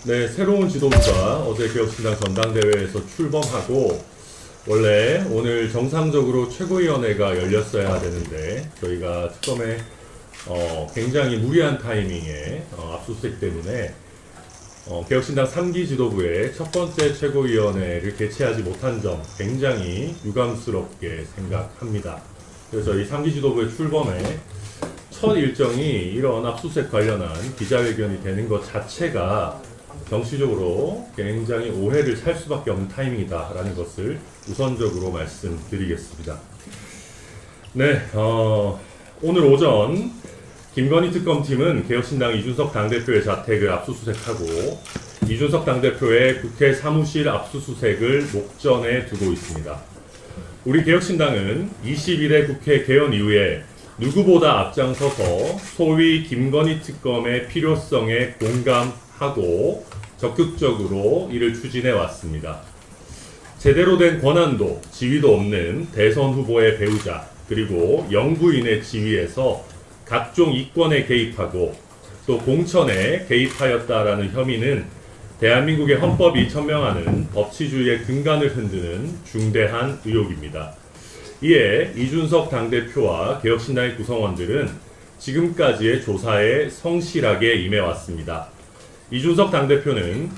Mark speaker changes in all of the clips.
Speaker 1: 네, 새로운 지도부가 어제 개혁신당 전당대회에서 출범하고 원래 오늘 정상적으로 최고위원회가 열렸어야 되는데 저희가 특검에 굉장히 무리한 타이밍에 압수수색 때문에 개혁신당 3기 지도부의 첫 번째 최고위원회를 개최하지 못한 점 굉장히 유감스럽게 생각합니다. 그래서 이 3기 지도부의 출범에 첫 일정이 이런 압수수색 관련한 기자회견이 되는 것 자체가 정치적으로 굉장히 오해를 살 수밖에 없는 타이밍이다라는 것을 우선적으로 말씀드리겠습니다. 네, 오늘 오전 김건희 특검팀은 개혁신당 이준석 당대표의 자택을 압수수색하고 이준석 당대표의 국회 사무실 압수수색을 목전에 두고 있습니다. 우리 개혁신당은 21대 국회 개헌 이후에 누구보다 앞장서서 소위 김건희 특검의 필요성에 공감하고 적극적으로 이를 추진해 왔습니다. 제대로 된 권한도 지위도 없는 대선 후보의 배우자 그리고 영부인의 지위에서 각종 이권에 개입하고 또 공천에 개입하였다라는 혐의는 대한민국의 헌법이 천명하는 법치주의의 근간을 흔드는 중대한 의혹입니다. 이에 이준석 당대표와 개혁신당의 구성원들은 지금까지의 조사에 성실하게 임해왔습니다. 이준석 당대표는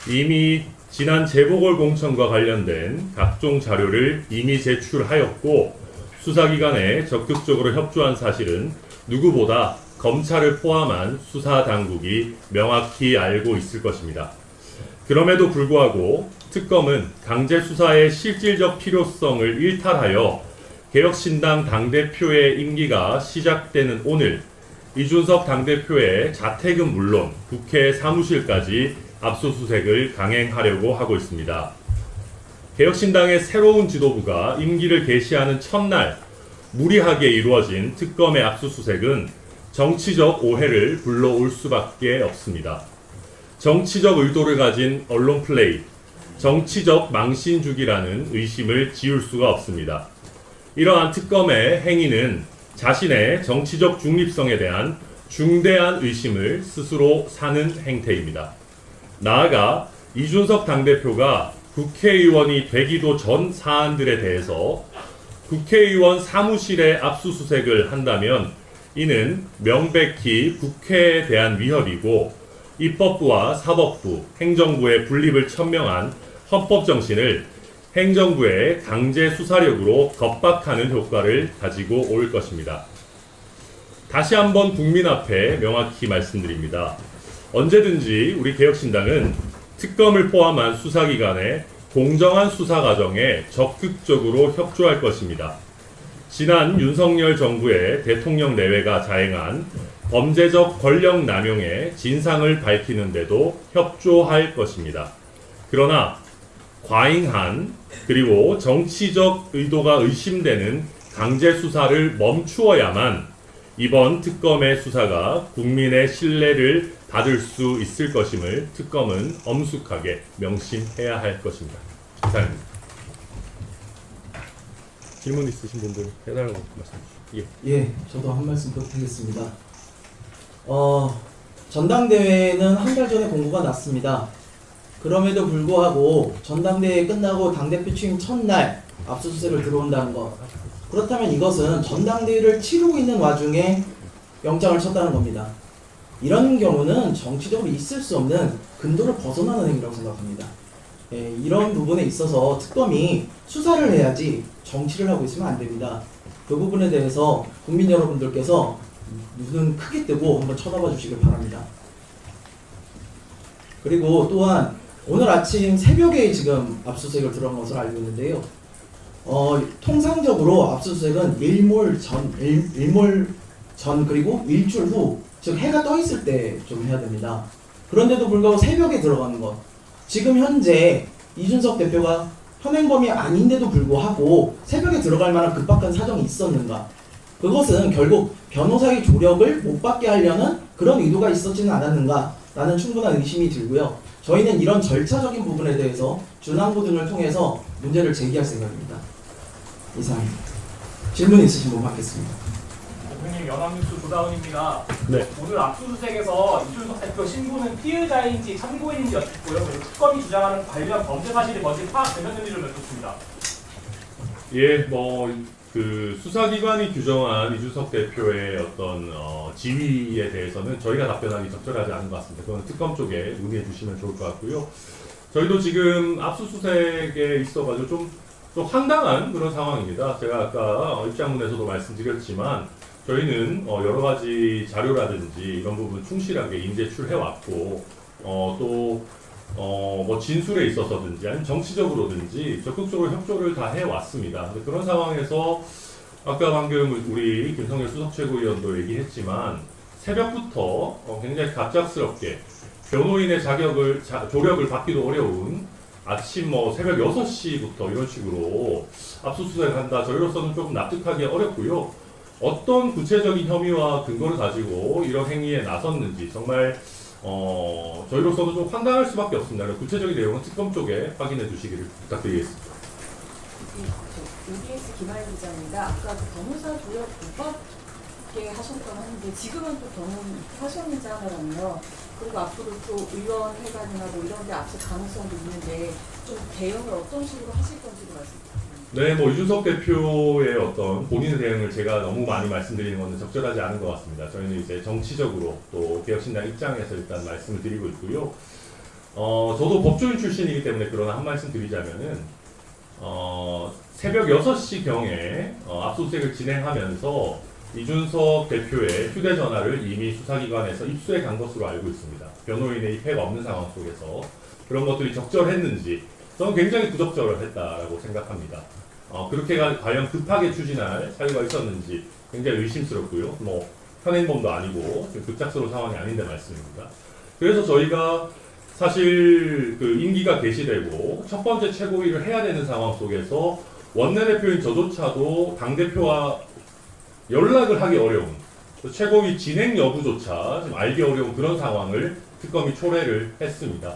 Speaker 1: 이미 지난 재보궐공천과 관련된 각종 자료를 이미 제출하였고 수사기관에 적극적으로 협조한 사실은 누구보다 검찰을 포함한 수사당국이 명확히 알고 있을 것입니다. 그럼에도 불구하고 특검은 강제수사의 실질적 필요성을 일탈하여 개혁신당 당대표의 임기가 시작되는 오늘 이준석 당대표의 자택은 물론 국회 사무실까지 압수수색을 강행하려고 하고 있습니다. 개혁신당의 새로운 지도부가 임기를 개시하는 첫날 무리하게 이루어진 특검의 압수수색은 정치적 오해를 불러올 수밖에 없습니다. 정치적 의도를 가진 언론 플레이, 정치적 망신주기라는 의심을 지울 수가 없습니다. 이러한 특검의 행위는 자신의 정치적 중립성에 대한 중대한 의심을 스스로 사는 행태입니다. 나아가 이준석 당대표가 국회의원이 되기도 전 사안들에 대해서 국회의원 사무실에 압수수색을 한다면 이는 명백히 국회에 대한 위협이고 입법부와 사법부, 행정부의 분립을 천명한 헌법 정신을 행정부의 강제 수사력으로 겁박하는 효과를 가지고 올 것입니다. 다시 한번 국민 앞에 명확히 말씀드립니다. 언제든지 우리 개혁신당은 특검을 포함한 수사기관의 공정한 수사 과정에 적극적으로 협조할 것입니다. 지난 윤석열 정부의 대통령 내외가 자행한 범죄적 권력 남용의 진상을 밝히는 데도 협조할 것입니다. 그러나 과잉한 그리고 정치적 의도가 의심되는 강제 수사를 멈추어야만 이번 특검의 수사가 국민의 신뢰를 받을 수 있을 것임을 특검은 엄숙하게 명심해야 할 것입니다. 이상입니다. 질문 있으신 분들 해달라고 말씀 주시죠.
Speaker 2: 예, 저도 한 말씀 드리겠습니다. 전당대회는 한 달 전에 공고가 났습니다. 그럼에도 불구하고 전당대회 끝나고 당대표 취임 첫날 압수수색을 들어온다는 것. 그렇다면 이것은 전당대회를 치르고 있는 와중에 영장을 쳤다는 겁니다. 이런 경우는 정치적으로 있을 수 없는 근도를 벗어나는 행위라고 생각합니다. 예, 이런 부분에 있어서 특검이 수사를 해야지 정치를 하고 있으면 안 됩니다. 그 부분에 대해서 국민 여러분들께서 눈은 크게 뜨고 한번 쳐다봐 주시길 바랍니다. 그리고 또한 오늘 아침 새벽에 지금 압수수색을 들어간 것으로 알고 있는데요. 통상적으로 압수수색은 일몰 전 그리고 일주일 후, 즉 해가 떠 있을 때 좀 해야 됩니다. 그런데도 불구하고 새벽에 들어가는 것. 지금 현재 이준석 대표가 현행범이 아닌데도 불구하고 새벽에 들어갈 만한 급박한 사정이 있었는가? 그것은 결국 변호사의 조력을 못 받게 하려는 그런 의도가 있었지는 않았는가? 라는 충분한 의심이 들고요. 저희는 이런 절차적인 부분에 대해서 준항부 등을 통해서 문제를 제기할 생각입니다. 이상입니다. 질문 있으신 분 받겠습니다.
Speaker 3: 대표님 연합뉴스 조다운입니다.
Speaker 1: 네.
Speaker 3: 오늘 압수수색에서 이준석 대표 신부는 피의자인지 참고인인지 여쭙고요. 그리고 특검이 주장하는 관련 범죄 사실이 뭔지 파악되셨는지 좀 여쭙습니다.
Speaker 1: 예, 그 수사기관이 규정한 이준석 대표의 어떤 지위에 대해서는 저희가 답변하기 적절하지 않은 것 같습니다. 그건 특검 쪽에 문의해 주시면 좋을 것 같고요. 저희도 지금 압수수색에 있어가지고 좀 황당한 그런 상황입니다. 제가 아까 입장문에서도 말씀드렸지만 저희는 여러 가지 자료라든지 이런 부분 충실하게 인제출해왔고 뭐 진술에 있어서든지 아니면 정치적으로든지 적극적으로 협조를 다 해왔습니다. 근데 그런 상황에서 아까 방금 우리 김성열 수석 최고위원도 얘기했지만 새벽부터 굉장히 갑작스럽게 변호인의 조력을 받기도 어려운 아침 새벽 6시부터 이런 식으로 압수수색을 한다. 저희로서는 조금 납득하기 어렵고요. 어떤 구체적인 혐의와 근거를 가지고 이런 행위에 나섰는지 정말 저희로서는 좀 황당할 수밖에 없습니다. 구체적인 내용은 특검 쪽에 확인해 주시기를 부탁드리겠습니다.
Speaker 4: OBS 김하연 기자입니다. 아까 그 변호사 조력 못 받게 하셨다고 하는데 지금은 또 변호하셨는지 하나랑요. 그리고 앞으로 또 의원회관이나 뭐 이런 데 앞설 가능성도 있는데 좀 대응을 어떤 식으로 하실 건지도 말씀 부탁드립니다.
Speaker 1: 네, 이준석 대표의 어떤 본인의 대응을 제가 너무 많이 말씀드리는 것은 적절하지 않은 것 같습니다. 저희는 이제 정치적으로 또 개혁신당 입장에서 일단 말씀을 드리고 있고요. 저도 법조인 출신이기 때문에 그러나 한 말씀 드리자면은, 새벽 6시경에 압수수색을 진행하면서 이준석 대표의 휴대전화를 이미 수사기관에서 입수해 간 것으로 알고 있습니다. 변호인의 입회가 없는 상황 속에서 그런 것들이 적절했는지 저는 굉장히 부적절했다라고 생각합니다. 그렇게 과연 급하게 추진할 사유가 있었는지 굉장히 의심스럽고요. 현행범도 아니고 지금 급작스러운 상황이 아닌데 말씀입니다. 그래서 저희가 사실 그 임기가 개시되고 첫 번째 최고위를 해야 되는 상황 속에서 원내대표인 저조차도 당대표와 연락을 하기 어려운 최고위 진행 여부조차 좀 알기 어려운 그런 상황을 특검이 초래를 했습니다.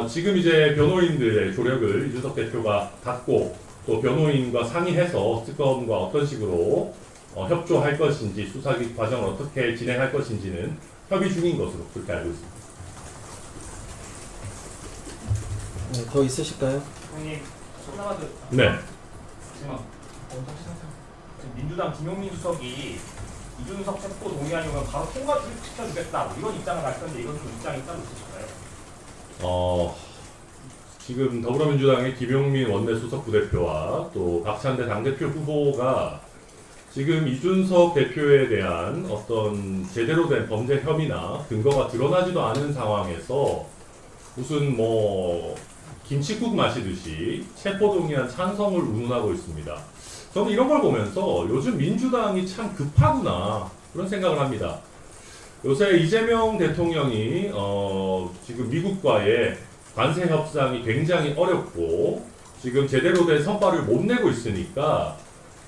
Speaker 1: 지금 이제 변호인들의 조력을 이준석 대표가 받고 또 변호인과 상의해서 특검과 어떤 식으로 협조할 것인지 수사 과정을 어떻게 진행할 것인지는 협의 중인 것으로 그렇게 알고 있습니다.
Speaker 2: 네, 더 있으실까요?
Speaker 3: 형님, 하나만 더.
Speaker 1: 네.
Speaker 3: 지금 민주당 김용민 수석이 이준석 체포 동의안이면 바로 통과시켜주겠다 뭐 이런 입장을 밝혔는데 이건 좀 입장이 따로 있으실까요?
Speaker 1: 지금 더불어민주당의 김용민 원내수석 부대표와 또 박찬대 당대표 후보가 지금 이준석 대표에 대한 어떤 제대로 된 범죄 혐의나 근거가 드러나지도 않은 상황에서 무슨 김칫국 마시듯이 체포동의안 찬성을 운운하고 있습니다. 저는 이런 걸 보면서 요즘 민주당이 참 급하구나 그런 생각을 합니다. 요새 이재명 대통령이 지금 미국과의 관세 협상이 굉장히 어렵고 지금 제대로 된 성과를 못 내고 있으니까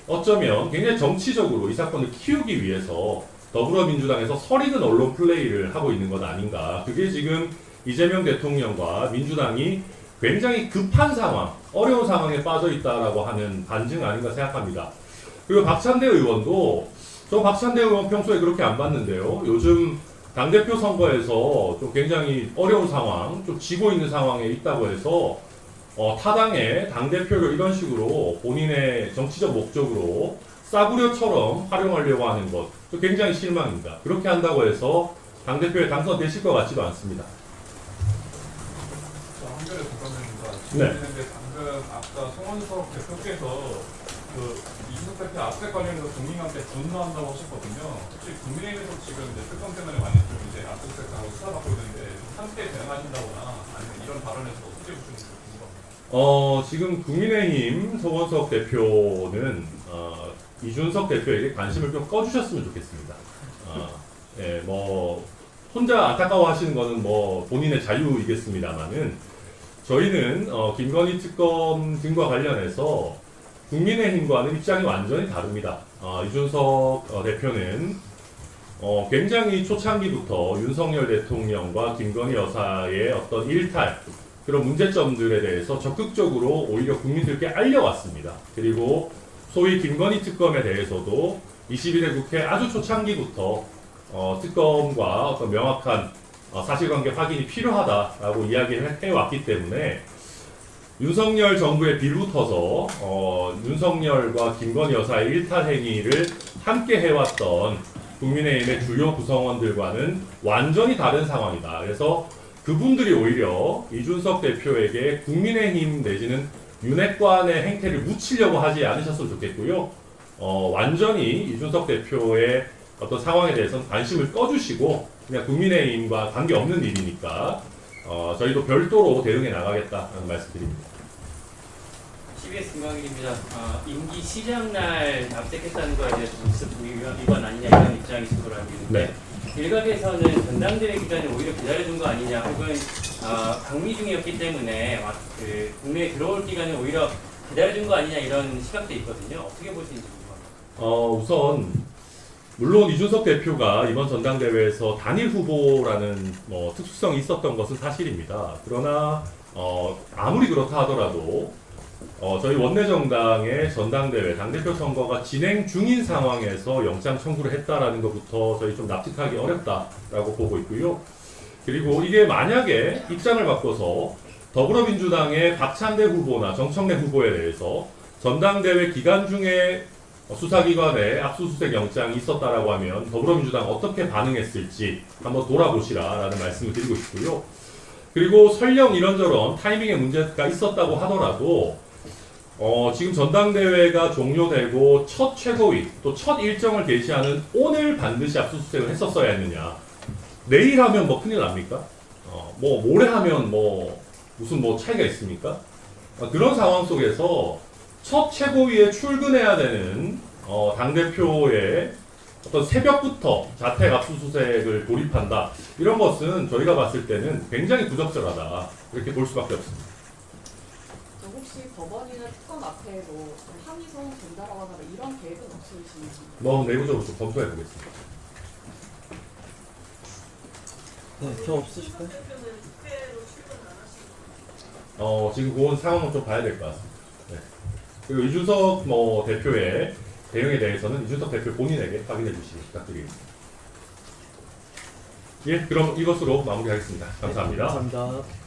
Speaker 1: 어쩌면 굉장히 정치적으로 이 사건을 키우기 위해서 더불어민주당에서 설익은 언론 플레이를 하고 있는 것 아닌가. 그게 지금 이재명 대통령과 민주당이 굉장히 급한 상황, 어려운 상황에 빠져 있다라고 하는 반증 아닌가 생각합니다. 그리고 박찬대 의원도 저 박찬대 의원 평소에 그렇게 안 봤는데요. 요즘 당대표 선거에서 좀 굉장히 어려운 상황, 좀 지고 있는 상황에 있다고 해서 타당의 당대표를 이런 식으로 본인의 정치적 목적으로 싸구려처럼 활용하려고 하는 것, 굉장히 실망입니다. 그렇게 한다고 해서 당대표에 당선되실 것 같지도 않습니다.
Speaker 5: 한결에 잠깐만입니다.
Speaker 1: 네.
Speaker 5: 근데 방금 아까 송원석 대표께서 이준석 대표 압수수색 관련해서 국민한테 분노한다고 하셨거든요. 혹시 국민의힘에서 지금 이제 특검 때문에 많이 좀 이제 압수수색하고 수사받고 있는데 함께 대응하신다거나 아니면 이런 발언에서 어떻게 보시는지 궁금합니다.
Speaker 1: 지금 국민의힘 송원석 대표는 이준석 대표에게 관심을 좀 꺼주셨으면 좋겠습니다. 예, 혼자 안타까워하시는 거는 본인의 자유이겠습니다만은 저희는 김건희 특검 등과 관련해서 국민의힘과는 입장이 완전히 다릅니다. 이준석 대표는 굉장히 초창기부터 윤석열 대통령과 김건희 여사의 어떤 일탈 그런 문제점들에 대해서 적극적으로 오히려 국민들께 알려왔습니다. 그리고 소위 김건희 특검에 대해서도 21대 국회 아주 초창기부터 특검과 어떤 명확한 사실관계 확인이 필요하다라고 이야기를 해왔기 때문에 윤석열 정부에 빌붙어서 윤석열과 김건희 여사의 일탈 행위를 함께 해왔던 국민의힘의 주요 구성원들과는 완전히 다른 상황이다. 그래서 그분들이 오히려 이준석 대표에게 국민의힘 내지는 윤핵관의 행태를 묻히려고 하지 않으셨으면 좋겠고요. 완전히 이준석 대표의 어떤 상황에 대해서는 관심을 꺼주시고 그냥 국민의힘과 관계없는 일이니까 저희도 별도로 대응해 나가겠다는 말씀드립니다.
Speaker 6: CBS 김광일입니다. 임기 시작날 압색했다는 거에 대해서 공습 위반 아니냐 이런 입장이 있을 거라고 믿는데 일각에서는 전당대회 기간을 오히려 기다려준 거 아니냐 혹은 방미 중이었기 때문에 그 국내에 들어올 기간을 오히려 기다려준 거 아니냐 이런 시각도 있거든요. 어떻게 보시는지 궁금합니다.
Speaker 1: 우선 물론 이준석 대표가 이번 전당대회에서 단일 후보라는 특수성이 있었던 것은 사실입니다. 그러나 아무리 그렇다 하더라도 저희 원내정당의 전당대회 당대표 선거가 진행 중인 상황에서 영장 청구를 했다라는 것부터 저희 좀 납득하기 어렵다라고 보고 있고요. 그리고 이게 만약에 입장을 바꿔서 더불어민주당의 박찬대 후보나 정청래 후보에 대해서 전당대회 기간 중에 수사기관에 압수수색 영장이 있었다라고 하면 더불어민주당 어떻게 반응했을지 한번 돌아보시라라는 말씀을 드리고 싶고요. 그리고 설령 이런저런 타이밍에 문제가 있었다고 하더라도 지금 전당대회가 종료되고 첫 최고위 또 첫 일정을 게시하는 오늘 반드시 압수수색을 했었어야 했느냐. 내일 하면 뭐 큰일 납니까? 모레 하면 무슨 차이가 있습니까? 그런 상황 속에서 첫 최고위에 출근해야 되는 당대표의 어떤 새벽부터 자택 압수수색을 돌입한다. 이런 것은 저희가 봤을 때는 굉장히 부적절하다. 이렇게 볼 수밖에 없습니다.
Speaker 4: 혹시 법원이나 특검 앞에 항의성 전달하거나 이런 계획은 없으신지?
Speaker 1: 내부적으로 좀 검토해 보겠습니다.
Speaker 2: 네, 더 없으실까요?
Speaker 1: 지금 그건 상황을 좀 봐야 될 것 같습니다. 네. 그리고 이준석 대표의 대응에 대해서는 이준석 대표 본인에게 확인해 주시기 부탁드리겠습니다. 예, 그럼 이것으로 마무리하겠습니다. 감사합니다.
Speaker 2: 네, 감사합니다.